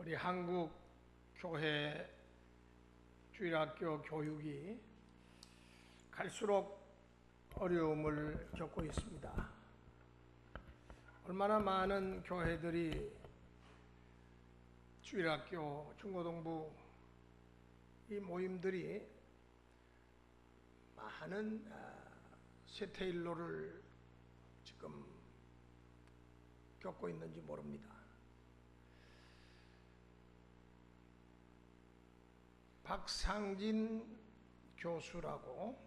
우리 한국 교회 주일학교 교육이 갈수록 어려움을 겪고 있습니다. 얼마나 많은 교회들이 주일학교, 중고등부 이 모임들이 많은 쇠퇴일로를 지금 겪고 있는지 모릅니다. 박상진 교수라고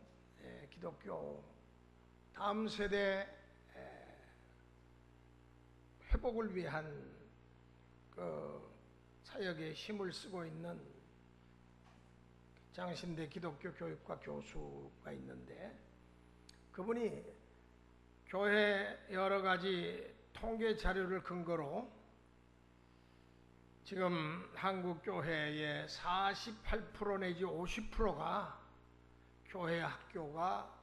기독교 다음 세대 회복을 위한 그 사역에 힘을 쓰고 있는 장신대 기독교 교육과 교수가 있는데, 그분이 교회 여러 가지 통계 자료를 근거로 지금 한국 교회의 48% 내지 50%가 교회 학교가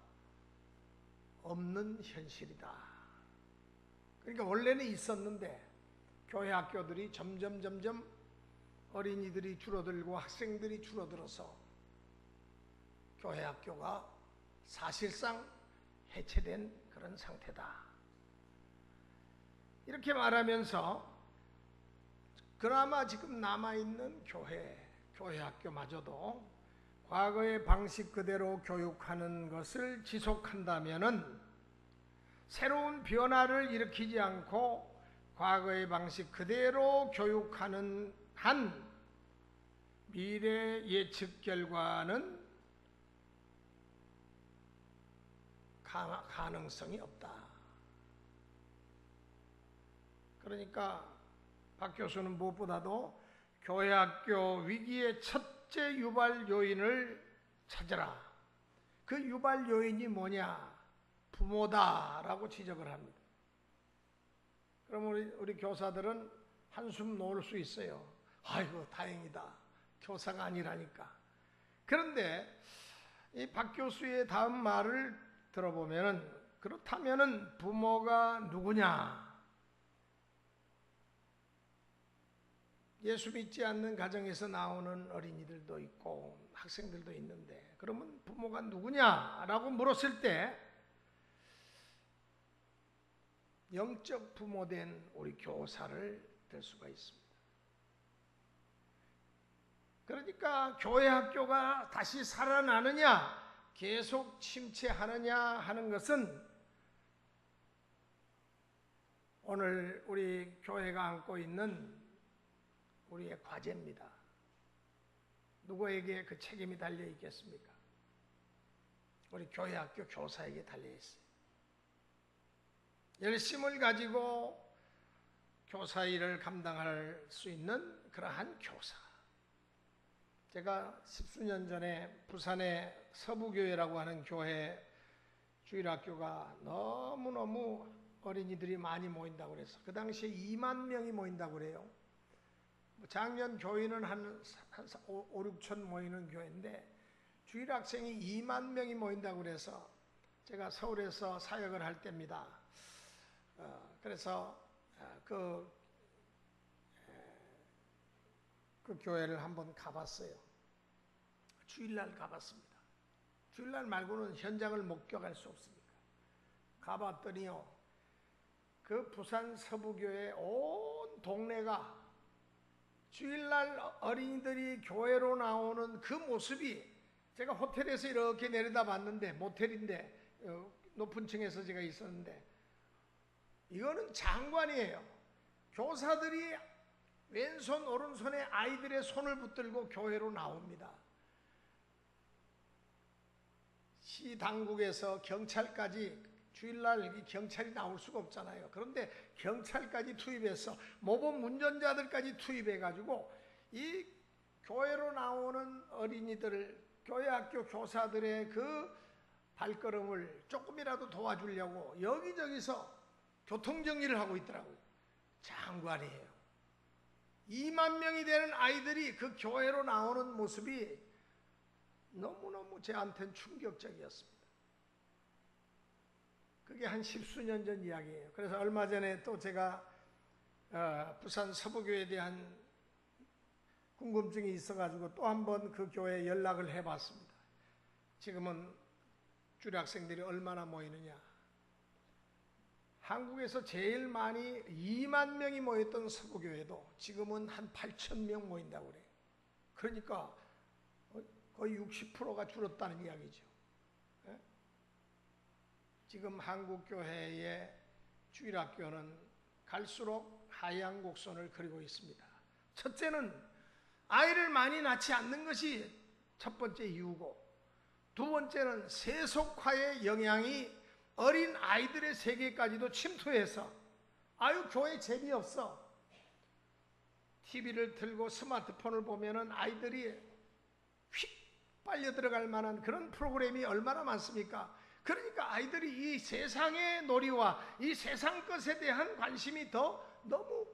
없는 현실이다. 그러니까 원래는 있었는데 교회 학교들이 점점 어린이들이 줄어들고 학생들이 줄어들어서 교회 학교가 사실상 해체된 그런 상태다. 이렇게 말하면서 그나마 지금 남아있는 교회 학교마저도 과거의 방식 그대로 교육하는 것을 지속한다면은 새로운 변화를 일으키지 않고 과거의 방식 그대로 교육하는 한 미래 예측 결과는 가능성이 없다. 그러니까 박 교수는 무엇보다도 교회 학교 위기의 첫째 유발 요인을 찾으라. 그 유발 요인이 뭐냐? 부모다라고 지적을 합니다. 그럼 우리 교사들은 한숨 놓을 수 있어요. 아이고 다행이다. 교사가 아니라니까. 그런데 이 박 교수의 다음 말을 들어보면은, 그렇다면은 부모가 누구냐? 예수 믿지 않는 가정에서 나오는 어린이들도 있고 학생들도 있는데, 그러면 부모가 누구냐라고 물었을 때 영적 부모된 우리 교사를 될 수가 있습니다. 그러니까 교회 학교가 다시 살아나느냐 계속 침체하느냐 하는 것은 오늘 우리 교회가 안고 있는 우리의 과제입니다. 누구에게 그 책임이 달려 있겠습니까? 우리 교회 학교 교사에게 달려 있어요. 열심을 가지고 교사 일을 감당할 수 있는 그러한 교사. 제가 10수년 전에 부산의 서부교회라고 하는 교회 주일학교가 너무너무 어린이들이 많이 모인다고 그래서 그 당시에 2만 명이 모인다고 그래요. 작년 교인은 한 5, 6천 모이는 교회인데 주일학생이 2만 명이 모인다고 그래서 제가 서울에서 사역을 할 때입니다. 그래서 그 교회를 한번 가봤어요. 주일날 가봤습니다. 주일날 말고는 현장을 목격할 수 없으니까. 가봤더니요, 그 부산 서부교회 온 동네가 주일날 어린이들이 교회로 나오는 그 모습이, 제가 호텔에서 이렇게 내려다 봤는데, 모텔인데 높은 층에서 제가 있었는데, 이거는 장관이에요. 교사들이 왼손 오른손에 아이들의 손을 붙들고 교회로 나옵니다. 시 당국에서 경찰까지, 주일날 경찰이 나올 수가 없잖아요. 그런데 경찰까지 투입해서 모범 운전자들까지 투입해가지고 이 교회로 나오는 어린이들을, 교회 학교 교사들의 그 발걸음을 조금이라도 도와주려고 여기저기서 교통정리를 하고 있더라고요. 장관이에요. 2만 명이 되는 아이들이 그 교회로 나오는 모습이 너무너무 저한테는 충격적이었습니다. 그게 한 10수년 전 이야기예요. 그래서 얼마 전에 또 제가 부산 서부교회에 대한 궁금증이 있어가지고 또 한번 그 교회에 연락을 해봤습니다. 지금은 주일학생들이 얼마나 모이느냐. 한국에서 제일 많이 2만 명이 모였던 서부교회도 지금은 한 8천 명 모인다고 그래요. 그러니까 거의 60%가 줄었다는 이야기죠. 지금 한국교회의 주일학교는 갈수록 하향 곡선을 그리고 있습니다. 첫째는 아이를 많이 낳지 않는 것이 첫 번째 이유고, 두 번째는 세속화의 영향이 어린 아이들의 세계까지도 침투해서 아유 교회 재미없어. TV를 틀고 스마트폰을 보면은 아이들이 휙 빨려 들어갈 만한 그런 프로그램이 얼마나 많습니까? 그러니까 아이들이 이 세상의 놀이와 이 세상 것에 대한 관심이 더 너무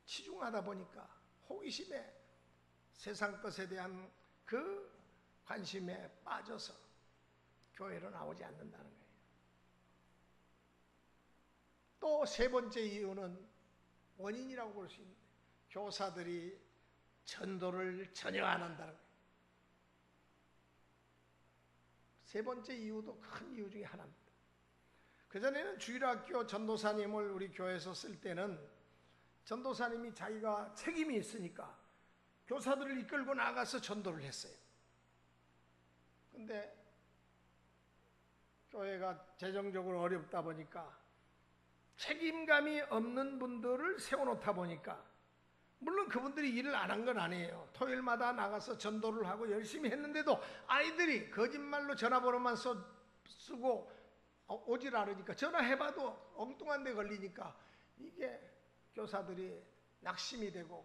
치중하다 보니까 호기심에 세상 것에 대한 그 관심에 빠져서 교회로 나오지 않는다는 거예요. 또 세 번째 이유는 원인이라고 볼 수 있는데, 교사들이 전도를 전혀 안 한다는 거예요. 세 번째 이유도 큰 이유 중에 하나입니다. 그전에는 주일학교 전도사님을 우리 교회에서 쓸 때는 전도사님이 자기가 책임이 있으니까 교사들을 이끌고 나가서 전도를 했어요. 근데 교회가 재정적으로 어렵다 보니까 책임감이 없는 분들을 세워놓다 보니까, 물론 그분들이 일을 안 한 건 아니에요. 토요일마다 나가서 전도를 하고 열심히 했는데도 아이들이 거짓말로 전화번호만 쓰고 오질 않으니까, 전화해봐도 엉뚱한 데 걸리니까 이게 교사들이 낙심이 되고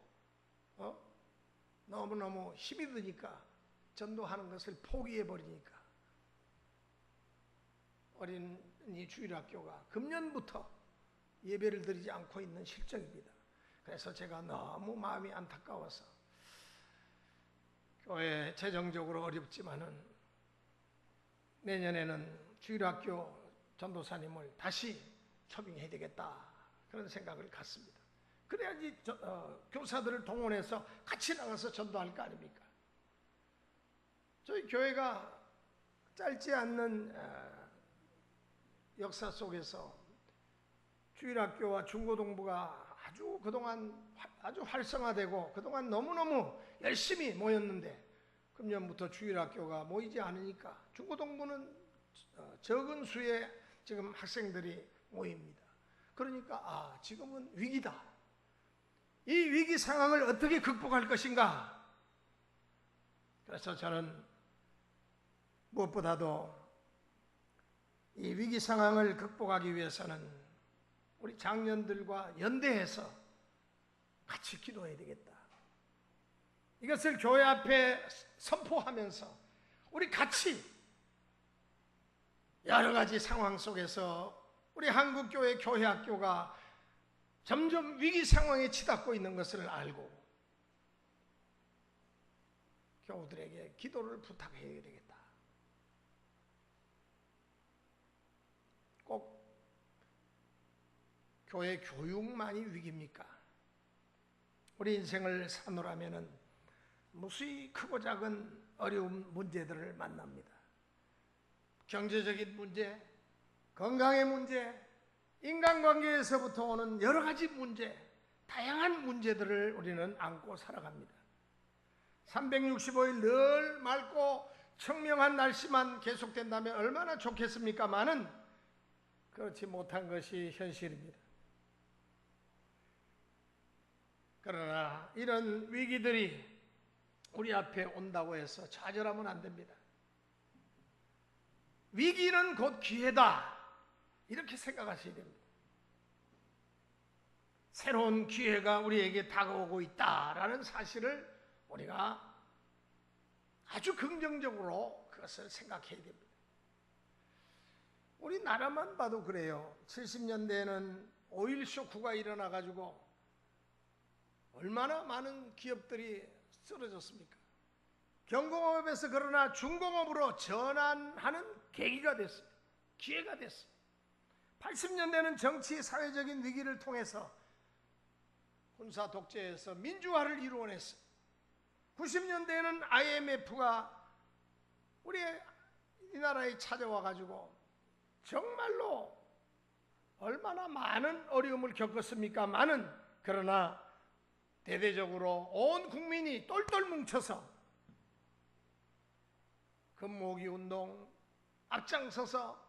너무너무 힘이 드니까 전도하는 것을 포기해버리니까 어린이 주일학교가 금년부터 예배를 드리지 않고 있는 실정입니다. 그래서 제가 너무 마음이 안타까워서, 교회 재정적으로 어렵지만은 내년에는 주일학교 전도사님을 다시 초빙해야 되겠다, 그런 생각을 갖습니다. 그래야지 교사들을 동원해서 같이 나가서 전도할 거 아닙니까? 저희 교회가 짧지 않는 역사 속에서 주일학교와 중고등부가 아주 그동안 아주 활성화되고 그동안 너무너무 열심히 모였는데, 금년부터 주일학교가 모이지 않으니까 중고등부는 적은 수의 지금 학생들이 모입니다. 그러니까 지금은 위기다. 이 위기 상황을 어떻게 극복할 것인가? 그래서 저는 무엇보다도 이 위기 상황을 극복하기 위해서는 우리 장년들과 연대해서 같이 기도해야 되겠다. 이것을 교회 앞에 선포하면서 우리 같이 여러 가지 상황 속에서 우리 한국교회 교회학교가 점점 위기 상황에 치닫고 있는 것을 알고 교우들에게 기도를 부탁해야 되겠다. 꼭 교회 교육만이 위기입니까? 우리 인생을 사노라면은 무수히 크고 작은 어려운 문제들을 만납니다. 경제적인 문제, 건강의 문제, 인간관계에서부터 오는 여러 가지 문제, 다양한 문제들을 우리는 안고 살아갑니다. 365일 늘 맑고 청명한 날씨만 계속된다면 얼마나 좋겠습니까마는 그렇지 못한 것이 현실입니다. 그러나 이런 위기들이 우리 앞에 온다고 해서 좌절하면 안 됩니다. 위기는 곧 기회다, 이렇게 생각하셔야 됩니다. 새로운 기회가 우리에게 다가오고 있다라는 사실을 우리가 아주 긍정적으로 그것을 생각해야 됩니다. 우리나라만 봐도 그래요. 70년대에는 오일 쇼크가 일어나가지고 얼마나 많은 기업들이 쓰러졌습니까? 경공업에서 그러나 중공업으로 전환하는 계기가 됐어요. 기회가 됐어요. 80년대는 정치, 사회적인 위기를 통해서 군사 독재에서 민주화를 이루어냈어요. 90년대에는 IMF가 우리 이 나라에 찾아와 가지고 정말로 얼마나 많은 어려움을 겪었습니까? 그러나 대대적으로 온 국민이 똘똘 뭉쳐서 금모으기 운동 앞장서서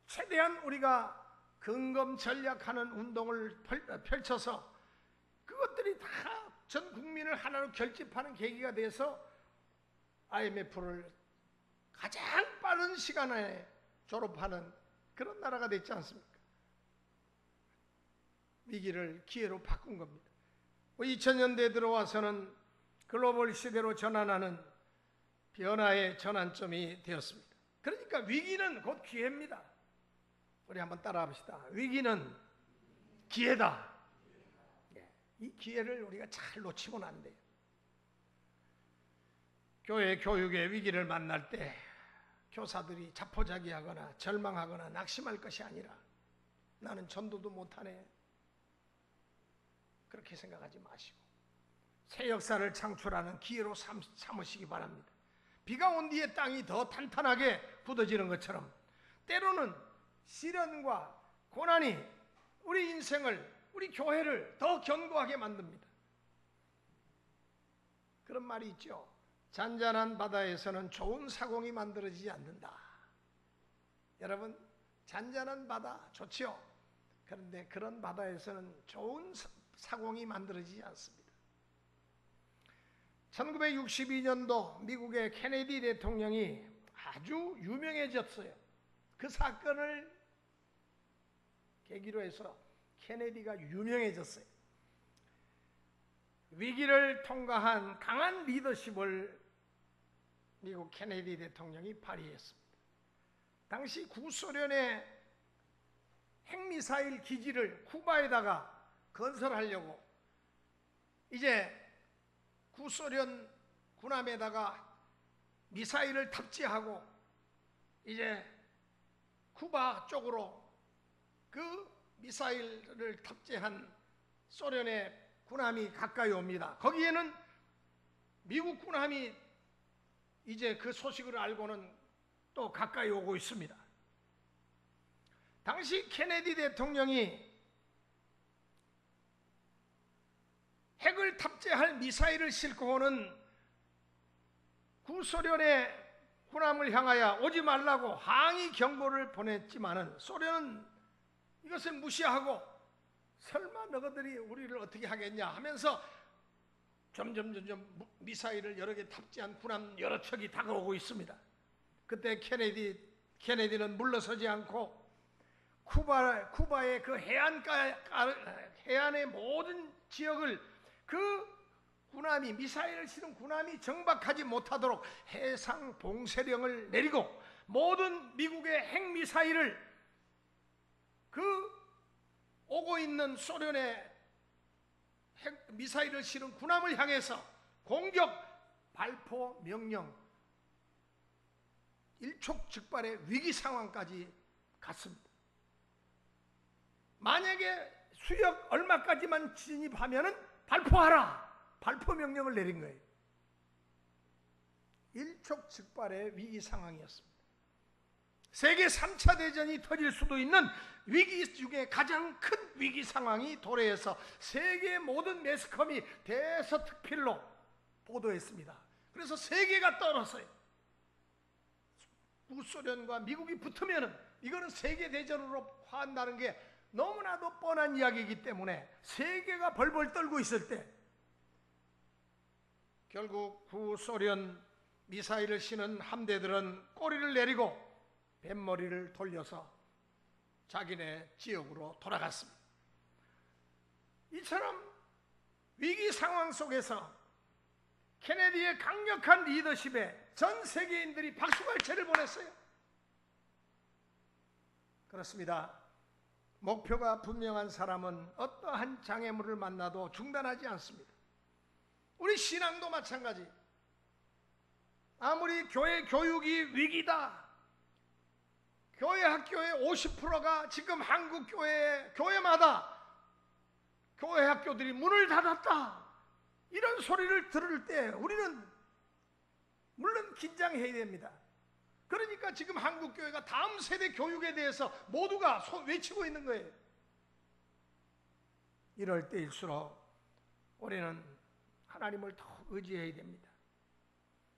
최대한 우리가 근검 전략하는 운동을 펼쳐서 그것들이 다 전 국민을 하나로 결집하는 계기가 돼서 IMF를 가장 빠른 시간 안에 졸업하는 그런 나라가 됐지 않습니까? 위기를 기회로 바꾼 겁니다. 2000년대에 들어와서는 글로벌 시대로 전환하는 변화의 전환점이 되었습니다. 그러니까 위기는 곧 기회입니다. 우리 한번 따라 합시다. 위기는 기회다. 이 기회를 우리가 잘 놓치고는 안 돼요. 교회 교육의 위기를 만날 때 교사들이 자포자기하거나 절망하거나 낙심할 것이 아니라 나는 전도도 못하네, 그렇게 생각하지 마시고 새 역사를 창출하는 기회로 삼으시기 바랍니다. 비가 온 뒤에 땅이 더 탄탄하게 굳어지는 것처럼 때로는 시련과 고난이 우리 인생을, 우리 교회를 더 견고하게 만듭니다. 그런 말이 있죠. 잔잔한 바다에서는 좋은 사공이 만들어지지 않는다. 여러분, 잔잔한 바다 좋죠? 그런데 그런 바다에서는 좋은 사공이 만들어지지 않습니다. 1962년도 미국의 케네디 대통령이 아주 유명해졌어요. 그 사건을 계기로 해서 케네디가 유명해졌어요. 위기를 통과한 강한 리더십을 미국 케네디 대통령이 발휘했습니다. 당시 구소련의 핵미사일 기지를 쿠바에다가 건설하려고 이제 구소련 군함에다가 미사일을 탑재하고 이제 쿠바 쪽으로 그 미사일을 탑재한 소련의 군함이 가까이 옵니다. 거기에는 미국 군함이 이제 그 소식을 알고는 또 가까이 오고 있습니다. 당시 케네디 대통령이 핵을 탑재할 미사일을 싣고 오는 구소련의 군함을 향하여 오지 말라고 항의 경보를 보냈지만은 소련은 이것을 무시하고 설마 너희들이 우리를 어떻게 하겠냐 하면서 점점 미사일을 여러 개 탑재한 군함 여러 척이 다가오고 있습니다. 그때 케네디는 물러서지 않고 쿠바의 그 해안의 모든 지역을 그 군함이, 미사일을 실은 군함이 정박하지 못하도록 해상 봉쇄령을 내리고 모든 미국의 핵미사일을 그 오고 있는 소련의 핵미사일을 실은 군함을 향해서 공격 발포 명령, 일촉즉발의 위기 상황까지 갔습니다. 만약에 수역 얼마까지만 진입하면은 발포하라, 발포 명령을 내린 거예요. 일촉즉발의 위기 상황이었습니다. 세계 3차 대전이 터질 수도 있는 위기 중에 가장 큰 위기 상황이 도래해서 세계 모든 매스컴이 대서특필로 보도했습니다. 그래서 세계가 떨었어요. 구소련과 미국이 붙으면은 이거는 세계 대전으로 화한다는 게 너무나도 뻔한 이야기이기 때문에 세계가 벌벌 떨고 있을 때 결국 구소련 미사일을 싣는 함대들은 꼬리를 내리고 뱃머리를 돌려서 자기네 지역으로 돌아갔습니다. 이처럼 위기 상황 속에서 케네디의 강력한 리더십에 전 세계인들이 박수갈채를 보냈어요. 그렇습니다. 목표가 분명한 사람은 어떠한 장애물을 만나도 중단하지 않습니다. 우리 신앙도 마찬가지. 아무리 교회 교육이 위기다, 교회 학교의 50%가 지금 한국 교회마다 교회 학교들이 문을 닫았다, 이런 소리를 들을 때 우리는 물론 긴장해야 됩니다. 그러니까 지금 한국교회가 다음 세대 교육에 대해서 모두가 외치고 있는 거예요. 이럴 때일수록 우리는 하나님을 더 의지해야 됩니다.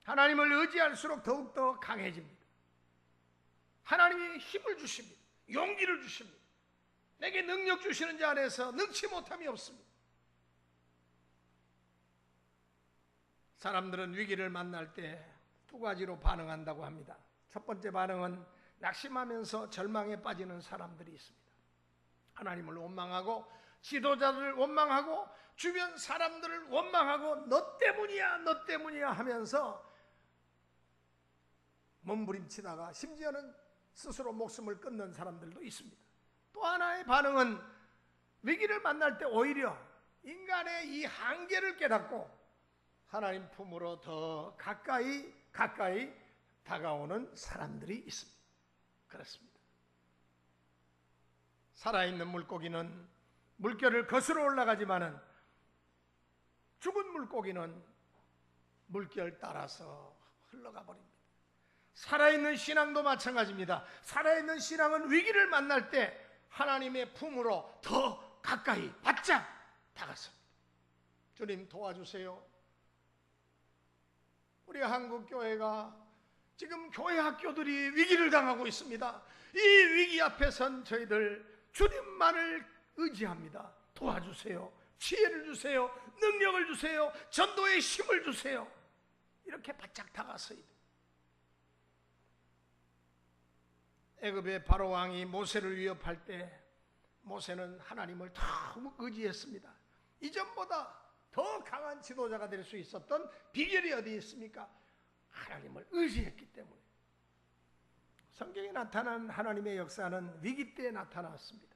하나님을 의지할수록 더욱더 강해집니다. 하나님이 힘을 주십니다. 용기를 주십니다. 내게 능력 주시는 자 안에서 능치 못함이 없습니다. 사람들은 위기를 만날 때 두 가지로 반응한다고 합니다. 첫 번째 반응은 낙심하면서 절망에 빠지는 사람들이 있습니다. 하나님을 원망하고 지도자들을 원망하고 주변 사람들을 원망하고 너 때문이야 하면서 몸부림치다가 심지어는 스스로 목숨을 끊는 사람들도 있습니다. 또 하나의 반응은 위기를 만날 때 오히려 인간의 이 한계를 깨닫고 하나님 품으로 더 가까이 다가오는 사람들이 있습니다. 그렇습니다. 살아있는 물고기는 물결을 거스러 올라가지만은 죽은 물고기는 물결 따라서 흘러가 버립니다. 살아있는 신앙도 마찬가지입니다. 살아있는 신앙은 위기를 만날 때 하나님의 품으로 더 가까이 바짝 다가섭니다. 주님 도와주세요. 우리 한국교회가 지금 교회 학교들이 위기를 당하고 있습니다. 이 위기 앞에선 저희들 주님만을 의지합니다. 도와주세요. 지혜를 주세요. 능력을 주세요. 전도의 힘을 주세요. 이렇게 바짝 다가서야 돼요. 애굽의 바로 왕이 모세를 위협할 때 모세는 하나님을 너무 의지했습니다. 이전보다 더 강한 지도자가 될 수 있었던 비결이 어디 있습니까? 하나님을 의지했기 때문에. 성경에 나타난 하나님의 역사는 위기 때 나타났습니다.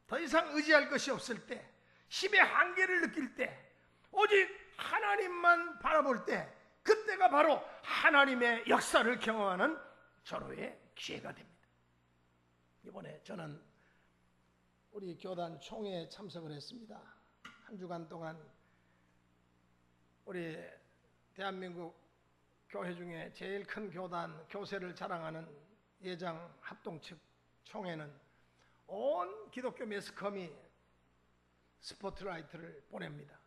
더 이상 의지할 것이 없을 때, 힘의 한계를 느낄 때, 오직 하나님만 바라볼 때, 그때가 바로 하나님의 역사를 경험하는 절호의 기회가 됩니다. 이번에 저는 우리 교단 총회에 참석을 했습니다. 한 주간 동안 우리 대한민국 교회 중에 제일 큰 교단, 교세를 자랑하는 예장 합동 측 총회는 온 기독교 매스컴이 스포트라이트를 보냅니다.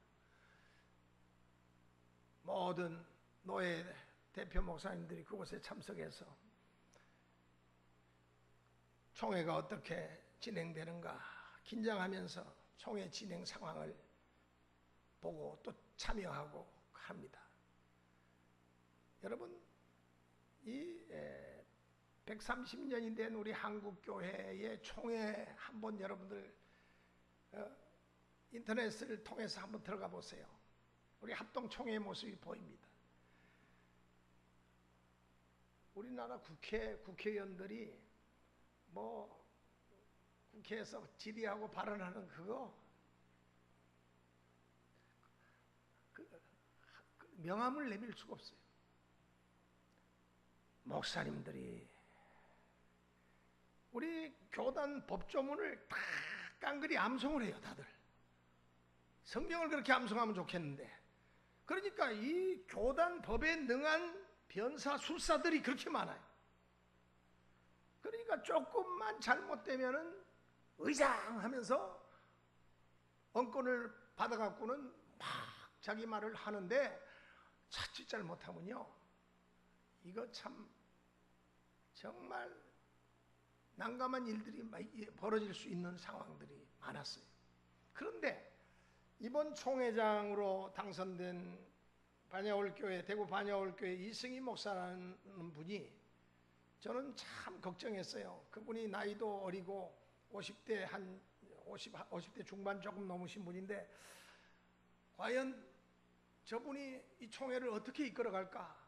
모든 노예 대표 목사님들이 그곳에 참석해서 총회가 어떻게 진행되는가 긴장하면서 총회 진행 상황을 보고 또 참여하고 합니다. 여러분, 이 130년이 된 우리 한국교회의 총회 한번 여러분들 인터넷을 통해서 한번 들어가 보세요. 우리 합동총회의 모습이 보입니다. 우리나라 국회의원들이 뭐 국회에서 질의하고 발언하는 그거 명함을 내밀 수가 없어요. 목사님들이 우리 교단 법조문을 다 깡그리 암송을 해요. 다들 성경을 그렇게 암송하면 좋겠는데, 그러니까 이 교단 법에 능한 변사술사들이 그렇게 많아요. 그러니까 조금만 잘못되면은 의장 하면서 언권을 받아갖고는 막 자기 말을 하는데 자칫 잘못하면요, 이거 참 정말 난감한 일들이 벌어질 수 있는 상황들이 많았어요. 그런데 이번 총회장으로 당선된 반야월교회, 대구 반야월교회 이승희 목사라는 분이 저는 참 걱정했어요. 그분이 나이도 어리고 50대 한 50대 중반 조금 넘으신 분인데 과연 저분이 이 총회를 어떻게 이끌어갈까?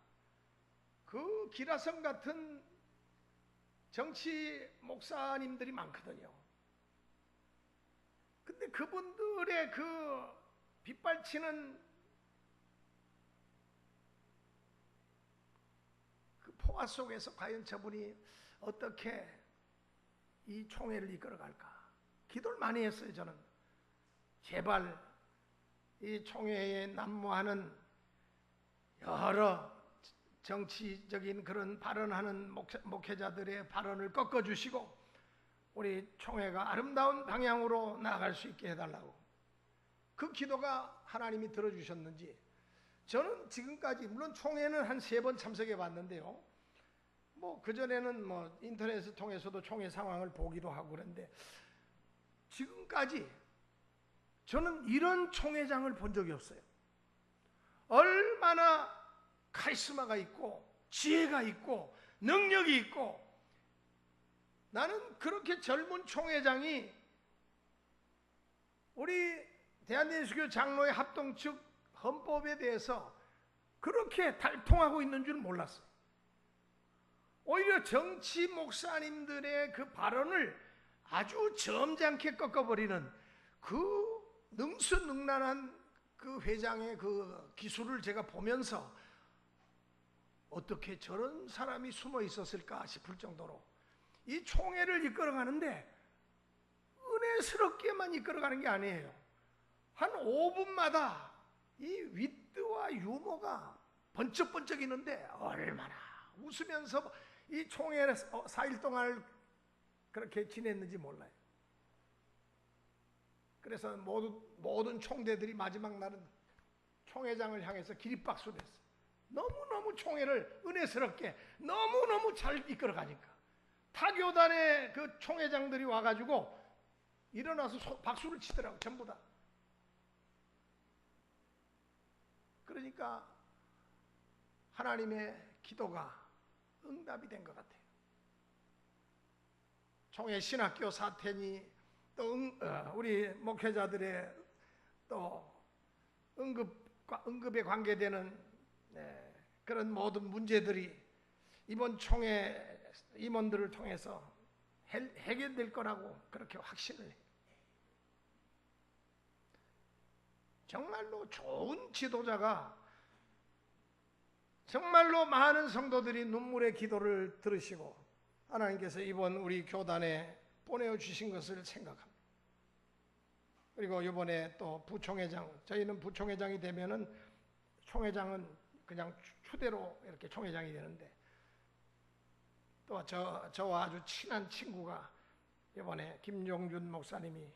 그 기라성 같은 정치 목사님들이 많거든요. 근데 그분들의 그 빗발치는 그 포화 속에서 과연 저분이 어떻게 이 총회를 이끌어갈까? 기도를 많이 했어요, 저는. 제발 이 총회에 난무하는 여러 정치적인 그런 발언하는 목회자들의 발언을 꺾어주시고 우리 총회가 아름다운 방향으로 나아갈 수 있게 해달라고. 그 기도가 하나님이 들어주셨는지, 저는 지금까지 물론 총회는 한 3번 참석해 봤는데요, 뭐 그전에는 뭐 인터넷을 통해서도 총회 상황을 보기도 하고 그런데 지금까지 저는 이런 총회장을 본 적이 없어요. 얼마나 카리스마가 있고 지혜가 있고 능력이 있고, 나는 그렇게 젊은 총회장이 우리 대한예수교 장로회 합동 측 헌법에 대해서 그렇게 달통하고 있는 줄 몰랐어요. 오히려 정치 목사님들의 그 발언을 아주 점잖게 꺾어버리는 그 능수능란한 그 회장의 그 기술을 제가 보면서 어떻게 저런 사람이 숨어 있었을까 싶을 정도로 이 총회를 이끌어가는데 은혜스럽게만 이끌어가는 게 아니에요. 한 5분마다 이 위트와 유머가 번쩍번쩍이는데 얼마나 웃으면서 이 총회를 4일 동안 그렇게 지냈는지 몰라요. 그래서 모든 총대들이 마지막 날은 총회장을 향해서 기립박수를 했어요. 너무너무 총회를 은혜스럽게 너무너무 잘 이끌어가니까 타교단의 그 총회장들이 와가지고 일어나서 박수를 치더라고요. 전부 다. 그러니까 하나님의 기도가 응답이 된 것 같아요. 총회 신학교 사태니 또 우리 목회자들의 또 응급에 관계되는 그런 모든 문제들이 이번 총회 임원들을 통해서 해결될 거라고 그렇게 확신을 해요. 정말로 좋은 지도자가, 정말로 많은 성도들이 눈물의 기도를 들으시고 하나님께서 이번 우리 교단에 보내주신 것을 생각합니다. 그리고 이번에 또 부총회장, 저희는 부총회장이 되면은 총회장은 그냥 추대로 이렇게 총회장이 되는데, 또 저와 아주 친한 친구가 이번에 김종준 목사님이,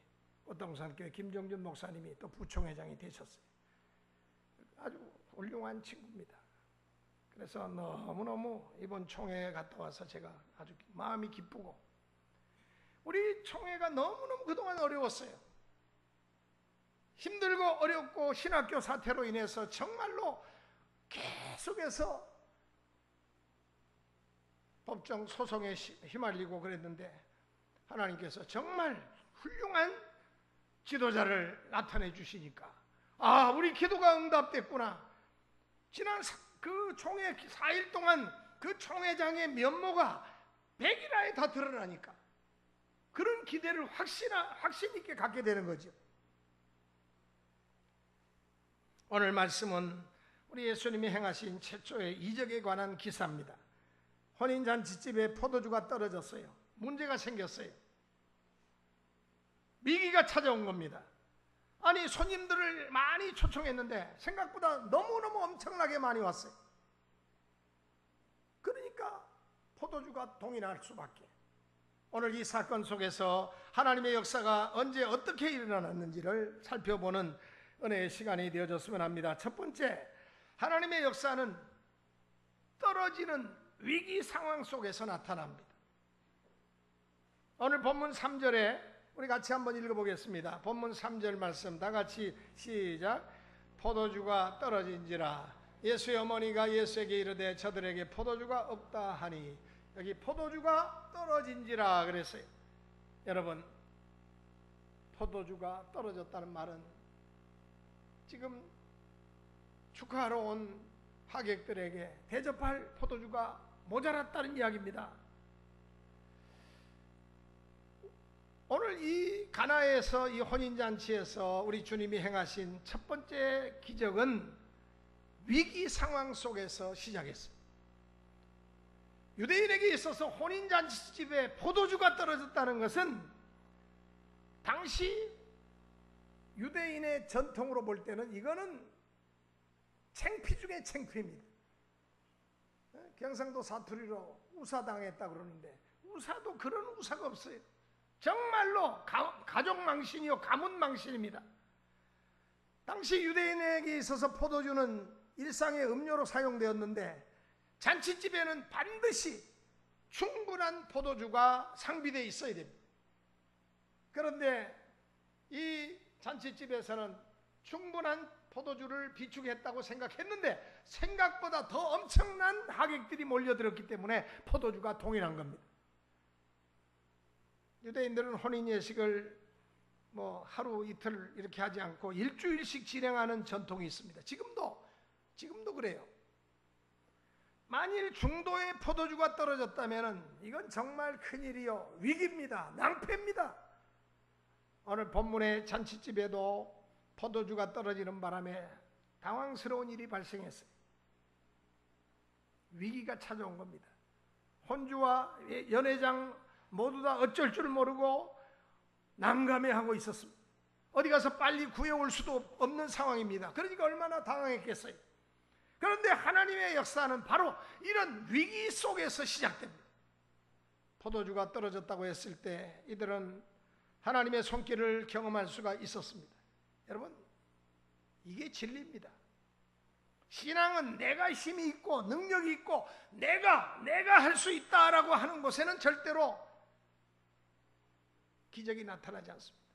꽃동산교회 김종준 목사님이 또 부총회장이 되셨어요. 아주 훌륭한 친구입니다. 그래서 너무너무 이번 총회에 갔다 와서 제가 아주 마음이 기쁘고, 우리 총회가 너무너무 그동안 어려웠어요. 힘들고 어렵고 신학교 사태로 인해서 정말로 계속해서 법정 소송에 휘말리고 그랬는데 하나님께서 정말 훌륭한 지도자를 나타내 주시니까, 아, 우리 기도가 응답됐구나. 지난 그 총회 4일 동안 그 총회장의 면모가 100일하에 다 드러나니까 그런 기대를 확신 있게 갖게 되는 거죠. 오늘 말씀은 우리 예수님이 행하신 최초의 이적에 관한 기사입니다. 혼인잔치집에 포도주가 떨어졌어요. 문제가 생겼어요. 위기가 찾아온 겁니다. 아니, 손님들을 많이 초청했는데 생각보다 너무너무 엄청나게 많이 왔어요. 그러니까 포도주가 동일할 수밖에. 오늘 이 사건 속에서 하나님의 역사가 언제 어떻게 일어났는지를 살펴보는 은혜의 시간이 되어졌으면 합니다. 첫 번째, 하나님의 역사는 떨어지는 위기 상황 속에서 나타납니다. 오늘 본문 3절에 우리 같이 한번 읽어보겠습니다. 본문 3절 말씀 다 같이 시작. 포도주가 떨어진지라 예수의 어머니가 예수에게 이르되 저들에게 포도주가 없다 하니, 여기 포도주가 떨어진지라 그랬어요. 여러분, 포도주가 떨어졌다는 말은 지금 축하하러 온 하객들에게 대접할 포도주가 모자랐다는 이야기입니다. 오늘 이 가나에서, 이 혼인잔치에서 우리 주님이 행하신 첫 번째 기적은 위기 상황 속에서 시작했어요. 유대인에게 있어서 혼인잔치집에 포도주가 떨어졌다는 것은 당시 유대인의 전통으로 볼 때는 이거는 창피 중에 창피입니다. 경상도 사투리로 우사당했다 그러는데 우사도 그런 우사가 없어요. 정말로 가족망신이요 가문망신입니다. 당시 유대인에게 있어서 포도주는 일상의 음료로 사용되었는데 잔치집에는 반드시 충분한 포도주가 상비되어 있어야 됩니다. 그런데 이 잔치집에서는 충분한 포도주를 비축했다고 생각했는데 생각보다 더 엄청난 하객들이 몰려들었기 때문에 포도주가 동일한 겁니다. 유대인들은 혼인 예식을 뭐 하루 이틀 이렇게 하지 않고 일주일씩 진행하는 전통이 있습니다. 지금도 그래요. 만일 중도에 포도주가 떨어졌다면 이건 정말 큰일이요, 위기입니다, 낭패입니다. 오늘 본문의 잔치집에도 포도주가 떨어지는 바람에 당황스러운 일이 발생했어요. 위기가 찾아온 겁니다. 혼주와 연회장 모두 다 어쩔 줄 모르고 난감해하고 있었습니다. 어디 가서 빨리 구해올 수도 없는 상황입니다. 그러니까 얼마나 당황했겠어요. 그런데 하나님의 역사는 바로 이런 위기 속에서 시작됩니다. 포도주가 떨어졌다고 했을 때 이들은 하나님의 손길을 경험할 수가 있었습니다. 여러분, 이게 진리입니다. 신앙은 내가 힘이 있고 능력이 있고 내가 할 수 있다라고 하는 곳에는 절대로 기적이 나타나지 않습니다.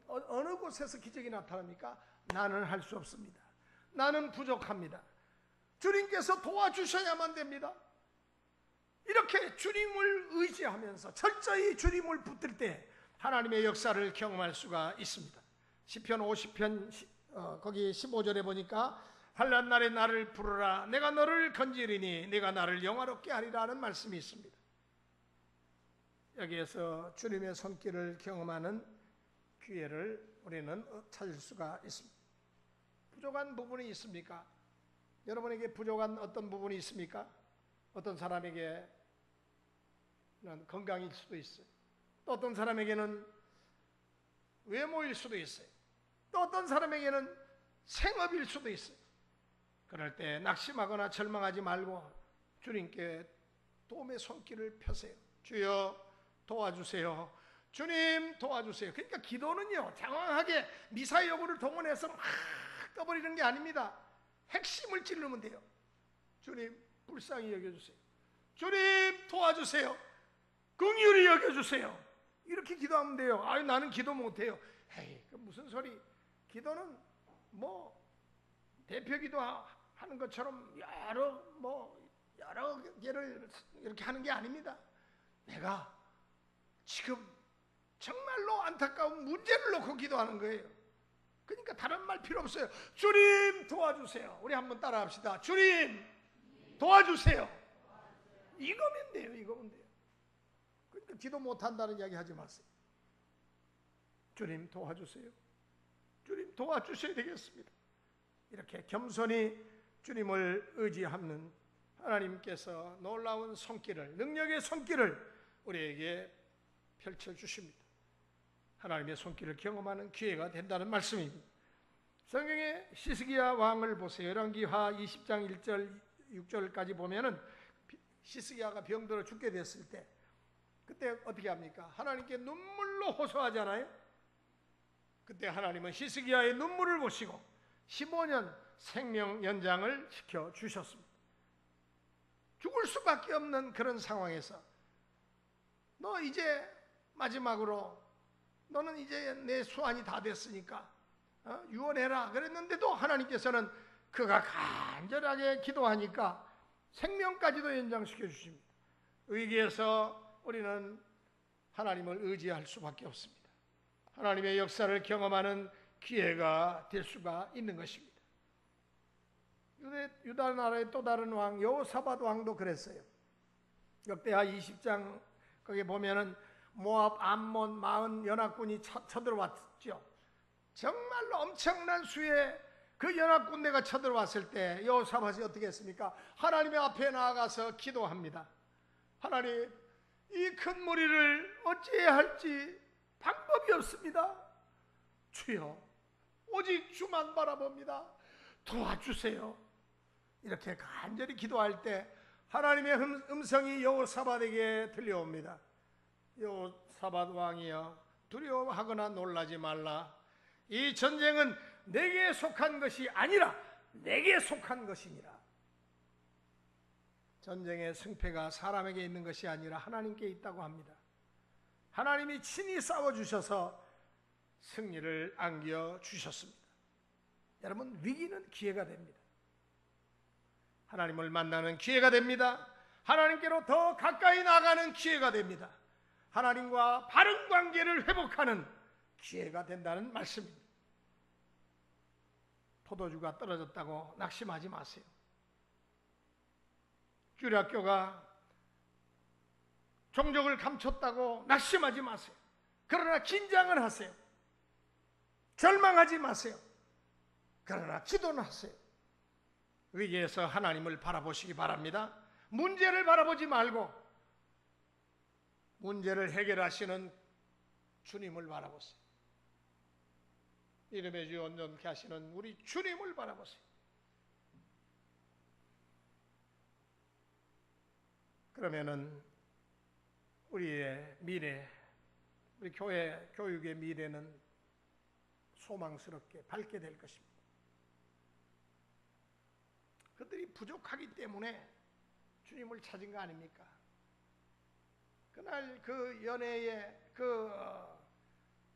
어느 곳에서 기적이 나타납니까? 나는 할 수 없습니다. 나는 부족합니다. 주님께서 도와주셔야만 됩니다. 이렇게 주님을 의지하면서 철저히 주님을 붙들 때 하나님의 역사를 경험할 수가 있습니다. 시편 50편 거기 15절에 보니까 환난 날에 나를 부르라 내가 너를 건지리니 내가 나를 영화롭게 하리라는 말씀이 있습니다. 여기에서 주님의 손길을 경험하는 기회를 우리는 찾을 수가 있습니다. 부족한 부분이 있습니까? 여러분에게 부족한 어떤 부분이 있습니까? 어떤 사람에게는 건강일 수도 있어요. 또 어떤 사람에게는 외모일 수도 있어요. 또 어떤 사람에게는 생업일 수도 있어요. 그럴 때 낙심하거나 절망하지 말고 주님께 도움의 손길을 펴세요. 주여 도와주세요. 주님 도와주세요. 그러니까 기도는요, 장황하게 미사여구를 동원해서 막 떠버리는 게 아닙니다. 핵심을 찌르면 돼요. 주님 불쌍히 여겨주세요. 주님 도와주세요. 긍휼히 여겨주세요. 이렇게 기도하면 돼요. 아유, 나는 기도 못해요. 에이, 그 무슨 소리. 기도는 뭐 대표 기도하는 것처럼 여러 개를 이렇게 하는 게 아닙니다. 내가 지금 정말로 안타까운 문제를 놓고 기도하는 거예요. 그러니까 다른 말 필요 없어요. 주님 도와주세요. 우리 한번 따라합시다. 주님 도와주세요. 이거면 돼요. 이거면 돼요. 그러니까 기도 못한다는 이야기 하지 마세요. 주님 도와주세요. 주님 도와주셔야 되겠습니다. 이렇게 겸손히 주님을 의지하는 하나님께서 놀라운 손길을, 능력의 손길을 우리에게 펼쳐주십니다. 하나님의 손길을 경험하는 기회가 된다는 말씀입니다. 성경에 시스기야 왕을 보세요. 열왕기하 20장 1절 6절까지 보면은 시스기야가 병들어 죽게 됐을 때 그때 어떻게 합니까? 하나님께 눈물로 호소하잖아요. 그때 하나님은 시스기야의 눈물을 보시고 15년 생명 연장을 시켜 주셨습니다. 죽을 수밖에 없는 그런 상황에서 너 이제 마지막으로 너는 이제 내 수완이 다 됐으니까 유언해라 그랬는데도 하나님께서는 그가 간절하게 기도하니까 생명까지도 연장시켜 주십니다. 위기에서 우리는 하나님을 의지할 수밖에 없습니다. 하나님의 역사를 경험하는 기회가 될 수가 있는 것입니다. 유다 나라의 또 다른 왕 여호사밧 왕도 그랬어요. 역대하 20장 거기 보면은 모압, 암몬, 마흔 연합군이 쳐들어왔죠. 정말로 엄청난 수의 그 연합군대가 쳐들어왔을 때 여호사밧이 어떻게 했습니까? 하나님의 앞에 나아가서 기도합니다. 하나님, 이 큰 무리를 어찌해야 할지 방법이 없습니다. 주여 오직 주만 바라봅니다. 도와주세요. 이렇게 간절히 기도할 때 하나님의 음성이 여호사밧에게 들려옵니다. 여호사밧 왕이여, 두려워하거나 놀라지 말라. 이 전쟁은 내게 속한 것이 아니라 내게 속한 것이니라. 전쟁의 승패가 사람에게 있는 것이 아니라 하나님께 있다고 합니다. 하나님이 친히 싸워주셔서 승리를 안겨주셨습니다. 여러분, 위기는 기회가 됩니다. 하나님을 만나는 기회가 됩니다. 하나님께로 더 가까이 나가는 기회가 됩니다. 하나님과 바른 관계를 회복하는 기회가 된다는 말씀입니다. 포도주가 떨어졌다고 낙심하지 마세요. 주일학교가 종족을 감췄다고 낙심하지 마세요. 그러나 긴장을 하세요. 절망하지 마세요. 그러나 기도는 하세요. 위기에서 하나님을 바라보시기 바랍니다. 문제를 바라보지 말고 문제를 해결하시는 주님을 바라보세요. 이름의 주 온전케 하시는 우리 주님을 바라보세요. 그러면은 우리의 미래, 우리 교회 교육의 미래는 소망스럽게 밝게 될 것입니다. 그들이 부족하기 때문에 주님을 찾은 거 아닙니까? 그날 그 연애의 그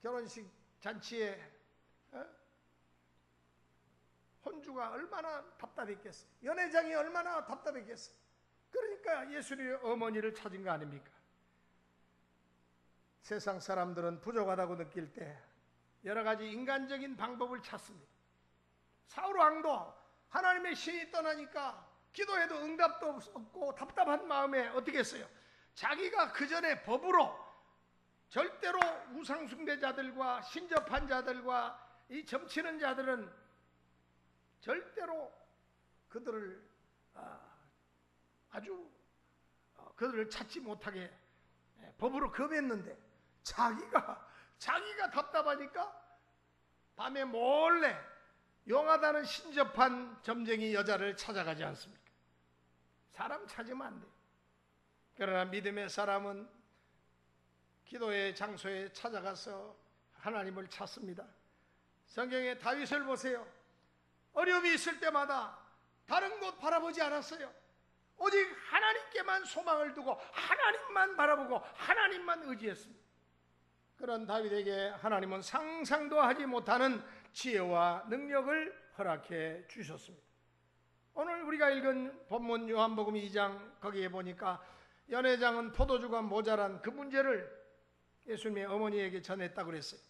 결혼식 잔치에 혼주가 얼마나 답답했겠어요. 연회장이 얼마나 답답했겠어요. 그러니까 예수님의 어머니를 찾은 거 아닙니까? 세상 사람들은 부족하다고 느낄 때 여러 가지 인간적인 방법을 찾습니다. 사울 왕도 하나님의 신이 떠나니까 기도해도 응답도 없고 답답한 마음에 어떻게 했어요? 자기가 그 전에 법으로 절대로 우상숭배자들과 신접한 자들과 이 점치는 자들은 절대로 그들을 그들을 찾지 못하게 법으로 금했는데 자기가 답답하니까 밤에 몰래 용하다는 신접한 점쟁이 여자를 찾아가지 않습니까? 사람 찾으면 안 돼요. 그러나 믿음의 사람은 기도의 장소에 찾아가서 하나님을 찾습니다. 성경에 다윗을 보세요. 어려움이 있을 때마다 다른 곳 바라보지 않았어요. 오직 하나님께만 소망을 두고 하나님만 바라보고 하나님만 의지했습니다. 그런 다윗에게 하나님은 상상도 하지 못하는 지혜와 능력을 허락해 주셨습니다. 오늘 우리가 읽은 본문 요한복음 2장 거기에 보니까 연회장은 포도주가 모자란 그 문제를 예수님의 어머니에게 전했다고 그랬어요.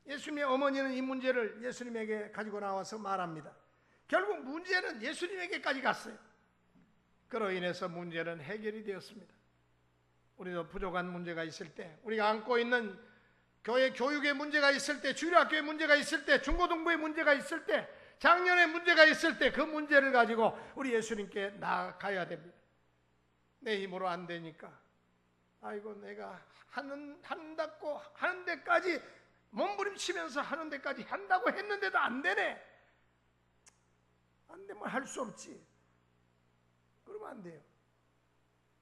예수님의 어머니는 이 문제를 예수님에게 가지고 나와서 말합니다. 결국 문제는 예수님에게까지 갔어요. 그로 인해서 문제는 해결이 되었습니다. 우리도 부족한 문제가 있을 때, 우리가 안고 있는 교회 교육의 문제가 있을 때, 주일학교의 문제가 있을 때, 중고등부의 문제가 있을 때, 작년의 문제가 있을 때 그 문제를 가지고 우리 예수님께 나아가야 됩니다. 내 힘으로 안 되니까 아이고 내가 한다고 하는 데까지 몸부림치면서 하는 데까지 한다고 했는데도 안 되네. 안 되면 할 수 없지. 그러면 안 돼요.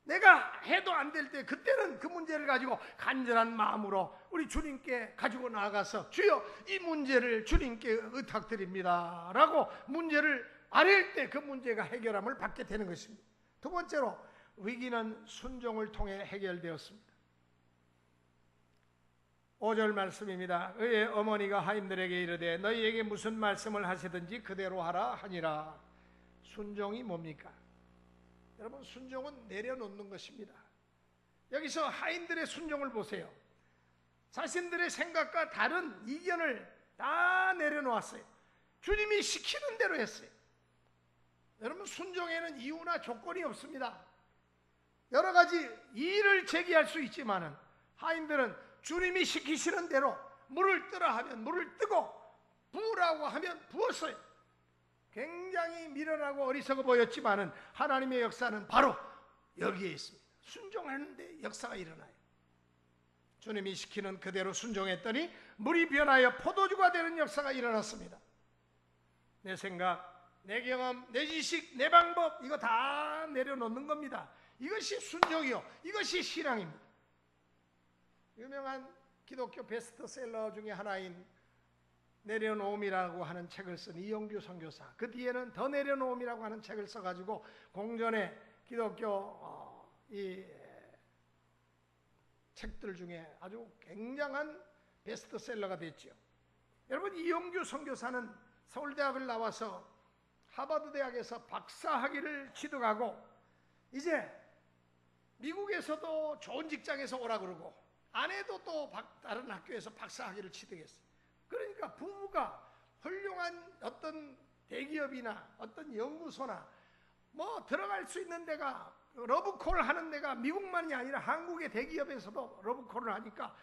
내가 해도 안 될 때 그때는 그 문제를 가지고 간절한 마음으로 우리 주님께 가지고 나가서 주여 이 문제를 주님께 의탁드립니다 라고 문제를 아뢰일 때 그 문제가 해결함을 받게 되는 것입니다. 두 번째로 위기는 순종을 통해 해결되었습니다. 5절 말씀입니다. 그의 어머니가 하인들에게 이르되 너희에게 무슨 말씀을 하시든지 그대로 하라 하니라. 순종이 뭡니까? 여러분, 순종은 내려놓는 것입니다. 여기서 하인들의 순종을 보세요. 자신들의 생각과 다른 이견을 다 내려놓았어요. 주님이 시키는 대로 했어요. 여러분, 순종에는 이유나 조건이 없습니다. 여러 가지 이의를 제기할 수 있지만은 하인들은 주님이 시키시는 대로 물을 뜨라 하면 물을 뜨고 부으라고 하면 부었어요. 굉장히 미련하고 어리석어 보였지만은 하나님의 역사는 바로 여기에 있습니다. 순종하는데 역사가 일어나요. 주님이 시키는 그대로 순종했더니 물이 변하여 포도주가 되는 역사가 일어났습니다. 내 생각, 내 경험, 내 지식, 내 방법 이거 다 내려놓는 겁니다. 이것이 순종이요, 이것이 신앙입니다. 유명한 기독교 베스트셀러 중에 하나인 내려놓음이라고 하는 책을 쓴 이용규 선교사, 그 뒤에는 더 내려놓음이라고 하는 책을 써가지고 공전의 기독교 이 책들 중에 아주 굉장한 베스트셀러가 됐죠. 여러분, 이용규 선교사는 서울대학을 나와서 하버드 대학에서 박사학위를 취득하고 이제 미국에서도 좋은 직장에서 오라 그러고 아내도 또 다른 학교에서 박사학위를 취득했어요. 그러니까 부부가 훌륭한 어떤 대기업이나 어떤 연구소나 뭐 들어갈 수 있는 데가 러브콜 하는 데가 미국만이 아니라 한국의 대기업에서도 러브콜을 하니까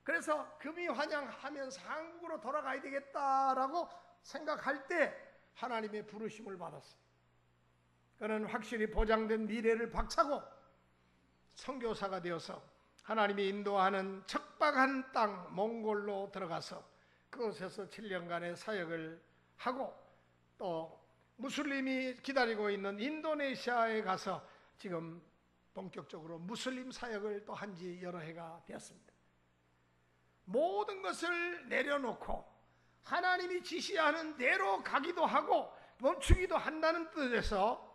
그래서 금이 환영하면서 한국으로 돌아가야 되겠다라고 생각할 때 하나님의 부르심을 받았어요. 그는 확실히 보장된 미래를 박차고 선교사가 되어서 하나님이 인도하는 척박한 땅 몽골로 들어가서 그곳에서 7년간의 사역을 하고 또 무슬림이 기다리고 있는 인도네시아에 가서 지금 본격적으로 무슬림 사역을 또 한 지 여러 해가 되었습니다. 모든 것을 내려놓고 하나님이 지시하는 대로 가기도 하고 멈추기도 한다는 뜻에서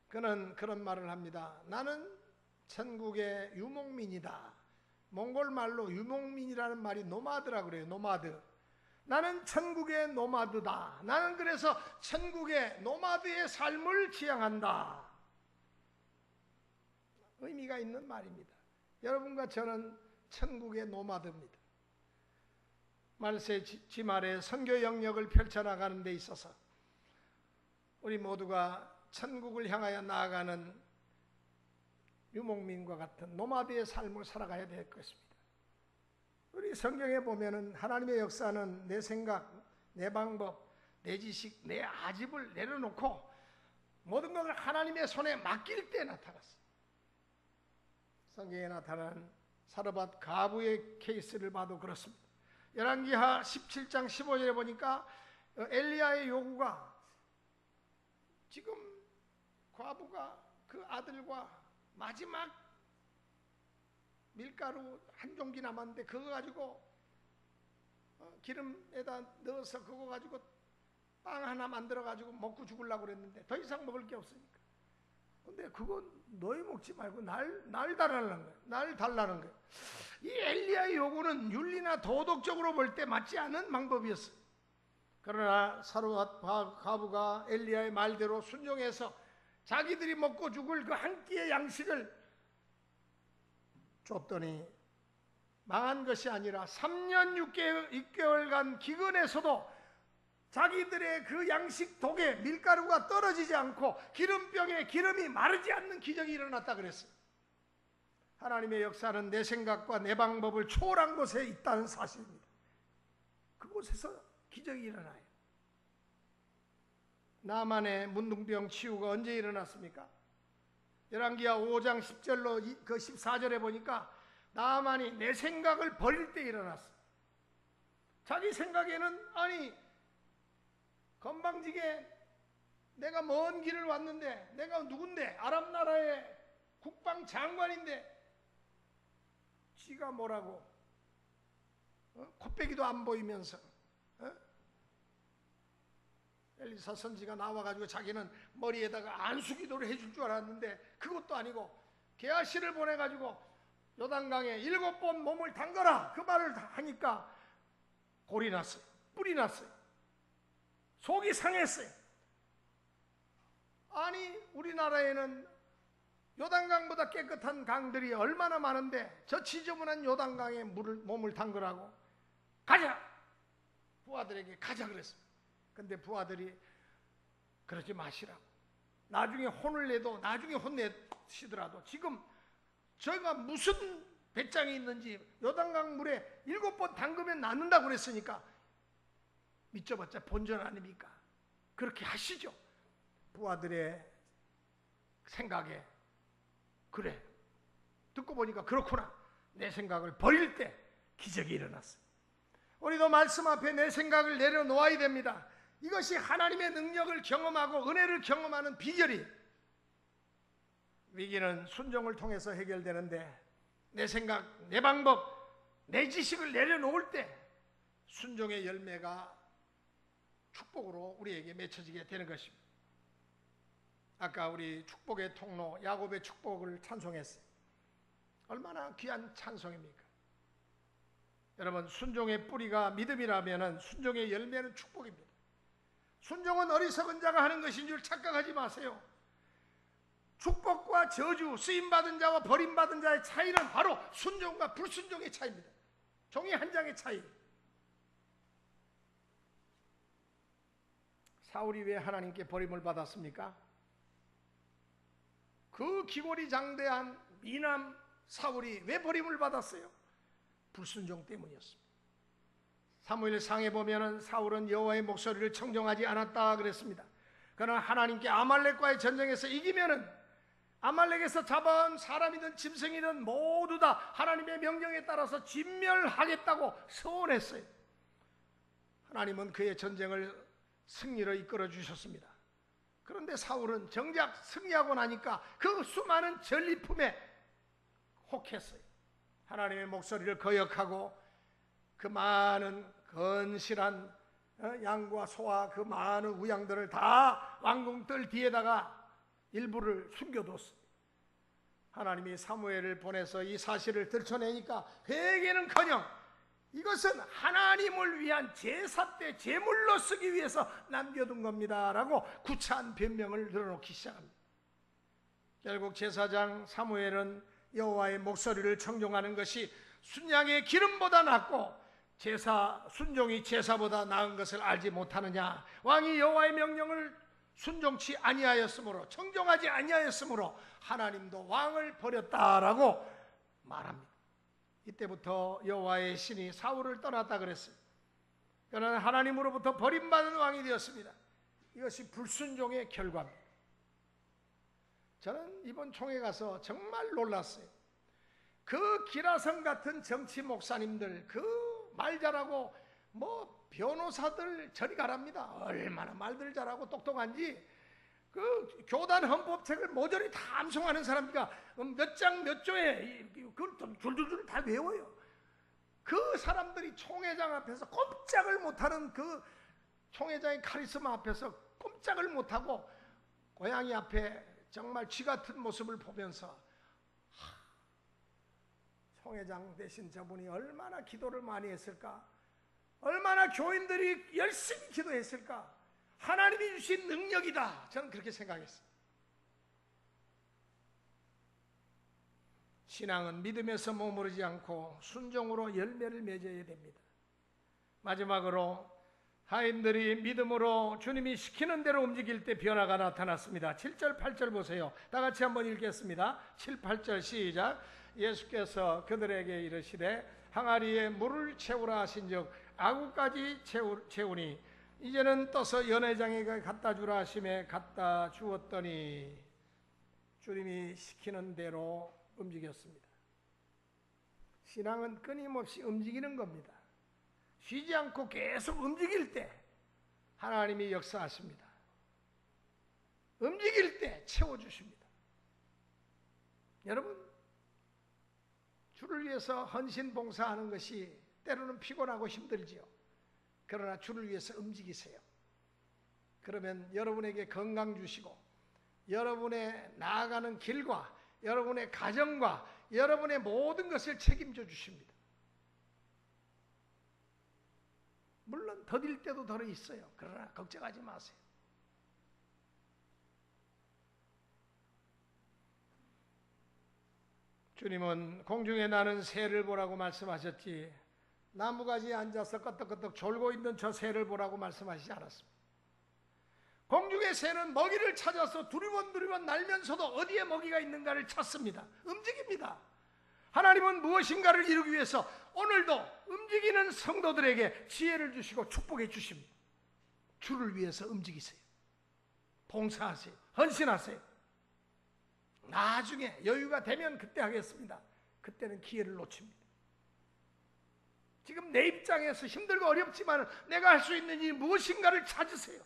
그는 그런 말을 합니다. 나는 천국의 유목민이다. 몽골 말로 유목민이라는 말이 노마드라 그래요. 노마드. 나는 천국의 노마드다. 나는 그래서 천국의 노마드의 삶을 지향한다. 의미가 있는 말입니다. 여러분과 저는 천국의 노마드입니다. 말세 지말에 선교 영역을 펼쳐나가는 데 있어서 우리 모두가 천국을 향하여 나아가는 유목민과 같은 노마드의 삶을 살아가야 될 것입니다. 우리 성경에 보면은 하나님의 역사는 내 생각, 내 방법, 내 지식, 내 아집을 내려놓고 모든 것을 하나님의 손에 맡길 때 나타났어요. 성경에 나타난 사르밧 가부의 케이스를 봐도 그렇습니다. 열왕기하 17장 15절에 보니까 엘리야의 요구가 지금 과부가 그 아들과 마지막 밀가루 한 종기 남았는데 그거 가지고 기름에다 넣어서 그거 가지고 빵 하나 만들어 가지고 먹고 죽으려고 그랬는데 더 이상 먹을 게 없으니까. 근데 그거 너희 먹지 말고 날 달라는 거예요. 날 달라는 거예요. 이 엘리야의 요구는 윤리나 도덕적으로 볼 때 맞지 않은 방법이었어요. 그러나 사르밧 가부가 엘리야의 말대로 순종해서 자기들이 먹고 죽을 그 한 끼의 양식을 줬더니 망한 것이 아니라 3년 6개월간 기근에서도 자기들의 그 양식 독에 밀가루가 떨어지지 않고 기름병에 기름이 마르지 않는 기적이 일어났다 그랬어요. 하나님의 역사는 내 생각과 내 방법을 초월한 곳에 있다는 사실입니다. 그곳에서 기적이 일어나요. 나만의 문둥병 치유가 언제 일어났습니까? 열왕기하 5장 10절로 그 14절에 보니까 나만이 내 생각을 버릴 때 일어났어요. 자기 생각에는 아니 건방지게 내가 먼 길을 왔는데 내가 누군데 아람 나라의 국방 장관인데 지가 뭐라고 콧배기도 안 보이면서 엘리사 선지가 나와가지고 자기는 머리에다가 안수기도를 해줄 줄 알았는데 그것도 아니고 게하시를 보내가지고 요단강에 7번 몸을 담가라 그 말을 하니까 골이 났어요. 뿔이 났어요. 속이 상했어요. 아니 우리나라에는 요단강보다 깨끗한 강들이 얼마나 많은데 저 지저분한 요단강에 몸을 담그라고 가자! 부하들에게 가자 그랬습니다. 근데 부하들이 그러지 마시라고. 나중에 혼을 내도 나중에 혼내시더라도 지금 저희가 무슨 배짱이 있는지 요단강 물에 7번 담그면 낫는다고 그랬으니까 믿져봤자 본전 아닙니까? 그렇게 하시죠. 부하들의 생각에 그래 듣고 보니까 그렇구나. 내 생각을 버릴 때 기적이 일어났어요. 우리도 말씀 앞에 내 생각을 내려놓아야 됩니다. 이것이 하나님의 능력을 경험하고 은혜를 경험하는 비결이. 위기는 순종을 통해서 해결되는데 내 생각, 내 방법, 내 지식을 내려놓을 때 순종의 열매가 축복으로 우리에게 맺혀지게 되는 것입니다. 아까 우리 축복의 통로 야곱의 축복을 찬송했어요. 얼마나 귀한 찬송입니까? 여러분, 순종의 뿌리가 믿음이라면 순종의 열매는 축복입니다. 순종은 어리석은 자가 하는 것인 줄 착각하지 마세요. 축복과 저주, 쓰임받은 자와 버림받은 자의 차이는 바로 순종과 불순종의 차이입니다. 종이 한 장의 차이. 사울이 왜 하나님께 버림을 받았습니까? 그 기골이 장대한 미남 사울이 왜 버림을 받았어요? 불순종 때문이었습니다. 사무엘상에 보면은 사울은 여호와의 목소리를 청종하지 않았다 그랬습니다. 그러나 하나님께 아말렉과의 전쟁에서 이기면은 아말렉에서 잡아온 사람이든 짐승이든 모두 다 하나님의 명령에 따라서 진멸하겠다고 서원했어요. 하나님은 그의 전쟁을 승리로 이끌어 주셨습니다. 그런데 사울은 정작 승리하고 나니까 그 수많은 전리품에 혹했어요. 하나님의 목소리를 거역하고 그 많은 건실한 양과 소와 그 많은 우양들을 다 왕궁뜰 뒤에다가 일부를 숨겨뒀어요. 하나님이 사무엘을 보내서 이 사실을 들춰내니까 회개는커녕 이것은 하나님을 위한 제사 때 제물로 쓰기 위해서 남겨둔 겁니다 라고 구차한 변명을 늘어놓기 시작합니다. 결국 제사장 사무엘은 여호와의 목소리를 청종하는 것이 순양의 기름보다 낫고 순종이 제사보다 나은 것을 알지 못하느냐. 왕이 여호와의 명령을 순종치 아니하였으므로, 청종하지 아니하였으므로 하나님도 왕을 버렸다라고 말합니다. 이때부터 여호와의 신이 사울을 떠났다 그랬어요. 그는 하나님으로부터 버림받은 왕이 되었습니다. 이것이 불순종의 결과입니다. 저는 이번 총회 가서 정말 놀랐어요. 그 기라성 같은 정치 목사님들, 그 말 잘하고 변호사들 저리 가랍니다. 얼마나 말들 잘하고 똑똑한지. 그 교단 헌법책을 모조리 다 암송하는 사람이니까 몇 장 몇 조에 그걸 줄줄줄 다 외워요. 그 사람들이 총회장 앞에서 꼼짝을 못하는 그 총회장의 카리스마 앞에서 꼼짝을 못하고 고양이 앞에 정말 쥐 같은 모습을 보면서 총회장 대신 저분이 얼마나 기도를 많이 했을까? 얼마나 교인들이 열심히 기도했을까? 하나님이 주신 능력이다. 저는 그렇게 생각했어요. 신앙은 믿음에서 머무르지 않고 순종으로 열매를 맺어야 됩니다. 마지막으로 하인들이 믿음으로 주님이 시키는 대로 움직일 때 변화가 나타났습니다. 7절 8절 보세요. 다 같이 한번 읽겠습니다. 7, 8절 시작. 예수께서 그들에게 이르시되 항아리에 물을 채우라 하신즉 아구까지 채우니 이제는 떠서 연회장에게 갖다 주라 하심에 갖다 주었더니 주님이 시키는 대로 움직였습니다. 신앙은 끊임없이 움직이는 겁니다. 쉬지 않고 계속 움직일 때 하나님이 역사하십니다. 움직일 때 채워주십니다. 여러분, 주를 위해서 헌신 봉사하는 것이 때로는 피곤하고 힘들지요. 그러나 주를 위해서 움직이세요. 그러면 여러분에게 건강 주시고 여러분의 나아가는 길과 여러분의 가정과 여러분의 모든 것을 책임져 주십니다. 물론 더딜 때도 더 있어요. 그러나 걱정하지 마세요. 주님은 공중에 나는 새를 보라고 말씀하셨지 나무가지에 앉아서 끄떡끄떡 졸고 있는 저 새를 보라고 말씀하시지 않았습니다. 공중의 새는 먹이를 찾아서 두리번두리번 날면서도 어디에 먹이가 있는가를 찾습니다. 움직입니다. 하나님은 무엇인가를 이루기 위해서 오늘도 움직이는 성도들에게 지혜를 주시고 축복해 주십니다. 주를 위해서 움직이세요. 봉사하세요. 헌신하세요. 나중에 여유가 되면 그때 하겠습니다. 그때는 기회를 놓칩니다. 지금 내 입장에서 힘들고 어렵지만 내가 할 수 있는 일이 무엇인가를 찾으세요.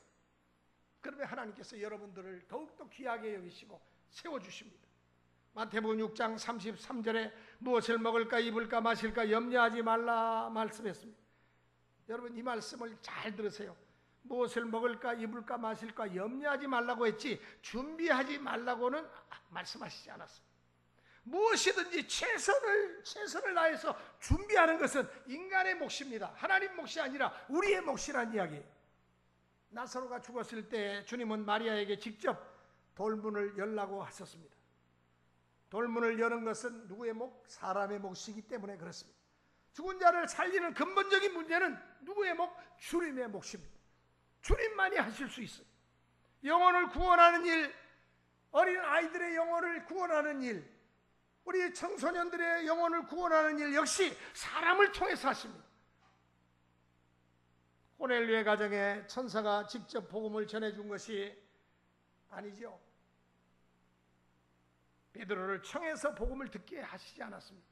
그러면 하나님께서 여러분들을 더욱더 귀하게 여기시고 세워주십니다. 마태복음 6장 33절에 무엇을 먹을까 입을까 마실까 염려하지 말라 말씀했습니다. 여러분 이 말씀을 잘 들으세요. 무엇을 먹을까 입을까 마실까 염려하지 말라고 했지 준비하지 말라고는 말씀하시지 않았습니다. 무엇이든지 최선을 다해서 준비하는 것은 인간의 몫입니다. 하나님 몫이 아니라 우리의 몫이란 이야기예요. 나사로가 죽었을 때 주님은 마리아에게 직접 돌문을 열라고 하셨습니다. 돌문을 여는 것은 누구의 몫? 사람의 몫이기 때문에 그렇습니다. 죽은 자를 살리는 근본적인 문제는 누구의 몫? 주님의 몫입니다. 주님만이 하실 수 있어요. 영혼을 구원하는 일, 어린 아이들의 영혼을 구원하는 일, 우리 청소년들의 영혼을 구원하는 일 역시 사람을 통해서 하십니다. 고넬료의 가정에 천사가 직접 복음을 전해준 것이 아니죠. 베드로를 청해서 복음을 듣게 하시지 않았습니다.